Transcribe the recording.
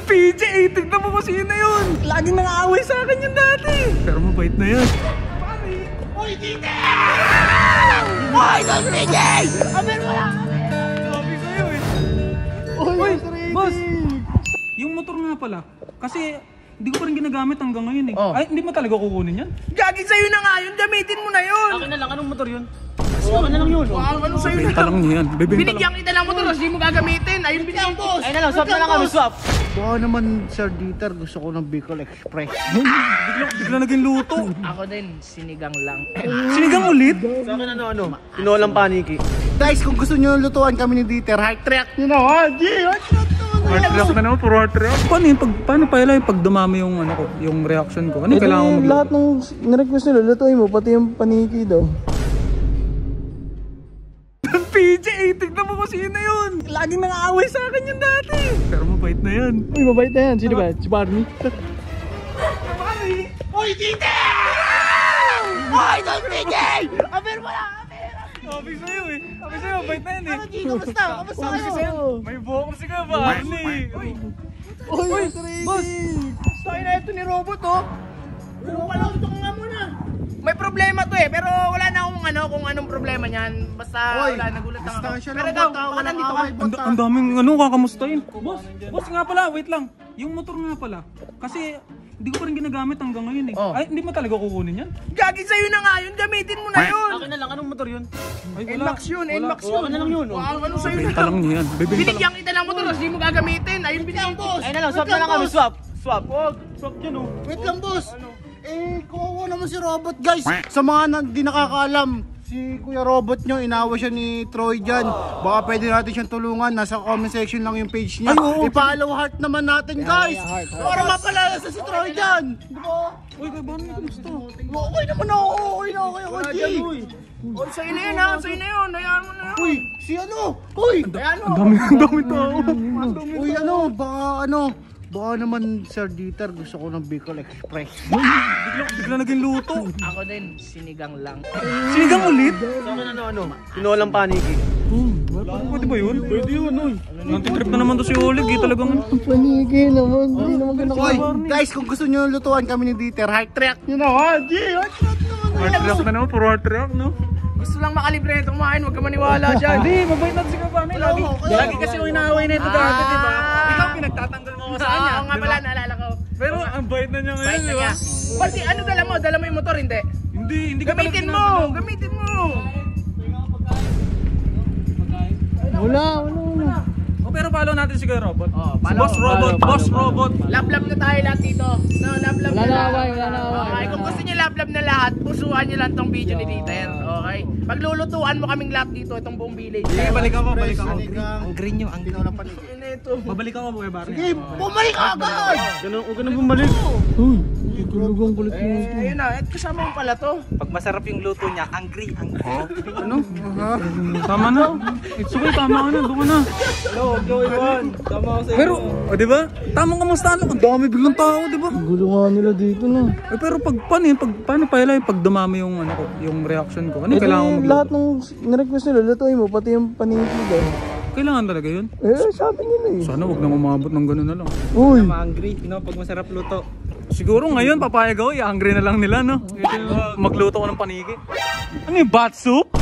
PJ, tignan mo kung sino yun. Laging nang-aaway sa akin yun dati. Pero mabait na yan. Uy, Tite! Uy, Don PJ! Aber mo lang! Sabi sa'yo eh. Uy, boss! Yung motor nga pala, kasi hindi ko pa rin ginagamit hanggang ngayon eh. Ay, hindi mo talaga kukunin yan? Gagi sa'yo na nga yun, gamitin mo na yun! Akin na lang, anong motor yun? Akin na lang yun. Ano sa'yo na? Benta lang niyan. Binigyan kita ng motor, hindi mo gagamitin. Ayun, binigyan boss! Ayun na lang, swap na lang kami, swap. Baka naman, Sir Dieter, gusto ko ng Bicol Express. Bigla naging luto. Ako din, sinigang lang. Sinigang ulit? Sa akin ano? Tinolang paniki. Guys, kung gusto nyo lutuan kami ni Dieter, heart track nyo na, ha? Heart track na naman, puro heart track. Paano yun? Paano pala yung pag dumami yung, ano ko, yung reaction ko? Ano yung kailangan mo magluto? Lahat ng nirequest nila, lutuin mo, pati yung paniki daw. PJ, tignan mo kung sino yun. Laging nang-aaway sa akin yun dati. Pero mabait na yan. Uy, mabait na yan. Sino ba? Si Barney? Uy, Tite! Uy, Don PJ! Aber mo lang! Sabi sa'yo eh. Sabi sa'yo, mabait na yan eh. Kamusta? Kamusta kayo? May bokor si ka, Barney. Uy, Boss! Tayo na ito ni Robot, oh! Pero wala ito nga muna! May problema to eh, pero wala na akong kung anong problema niyan. Basta wala, nagulat lang ako. Pero daw, baka nandito ka. Ang daming kakamustahin. Boss nga pala, wait lang. Yung motor nga pala, kasi hindi ko pa rin ginagamit hanggang ngayon eh. Ay, hindi mo talaga kukunin yan? Gagi sa'yo na nga yun, gamitin mo na yun! Akin na lang, anong motor yun? Ay, NMAX yun, NMAX yun. Akin na lang yun. Ano sa'yo Benta na? lang niyan. Binigyan kita ng motor, hindi mo gagamitin. Ayun, binigyan boss! Ayun na lang, swap na lang kami, swap. Swap. Swap dyan oh. Wait lang, boss. Kawawa naman si Robot, guys. Sa mga di nakakaalam, si Kuya Robot nyo, inawa siya ni Troy dyan. Baka pwede natin siyang tulungan. Nasa comment section lang yung page niya. I-follow heart naman natin, guys. Para mapalala sa si Troy dyan. Di ba? Uy, kay Barney, kamusta? Okay naman ako. Okay na ako. Oh, sa'yo na yun ha, sa'yo na yun. Hayaan mo na yun. Uy, si ano? Uy, Ang dami tao. uy, baka naman, Sir Dieter, gusto ko ng Bicol Express. Bigla naging luto. Ako din, sinigang lang. Sinigang ulit? Sa akin ano? Tinolang paniki. Pwede ba yun? Pwede yun, uy. Nantitrip na naman to si Oleg eh, talagang. Paniki naman. Hindi naman Uy, guys, kung gusto nyo lutuan kami ni Dieter, heart track nyo na, ha? Heart track naman. Heart track na naman, puro heart track, no? Gusto lang makalibre ito kumain, huwag ka maniwala dyan. Hindi, mabait natin si Barney. Lagi kasi yung inaaway na ito dati, di ba? Ikaw pinagtatanggol mo ako sa kanya. Oo nga pala, naalala ko. Pero ang bait na niya ngayon, Bait na di ba? niya. Pati ano dala mo? Dala mo yung motor, hindi? Hindi ka pala Gamitin mo! Gamitin mo! Wala. Oh, pero follow natin si Kuya Robot. Oh, Si Boss Robot, Boss Robot. Love-love na tayo lahat dito. No, love-love Wala na na lahat. away, wala na away. Okay, kung gusto niyo love-love na lahat, pusuan niyo lang tong video ni Dieter. Okay? Paglulutuan mo kaming lahat dito, itong buong village. Sige, balik ako. Ang green nyo, ang tinolang paniki. Ano ito? Babalik ako, Kuya Barney. Sige, bumalik agad! Huwag ka na bumalik. Uy, tutulugang kulit mo ito. Ayun na, kasama mo pala to. Pag masarap yung luto niya, angry. Ano? Tama na. It's okay, tama ka na. Doon ka na. Tama ako sa'yo. Pero, di ba? Tamang kamusta lang. Ang dami biglang tao, di ba? Gulo nga nila dito na. Pero paano yun? Paano pala yung pag dumami yung, yung reaction ko? Ano yung kailangan mo magluto? Lahat ng nirequest nila, lutuin mo, pati yung paniki daw. Kailangan talaga yun? Sabi nila eh. Sana wag na umabot ng gano'n na lang. Uy, Angry. Pag masarap luto. Siguro ngayon, papayag ako, i-hungry na lang nila, no? Magluto ko ng paniki. Ano yung bat soup?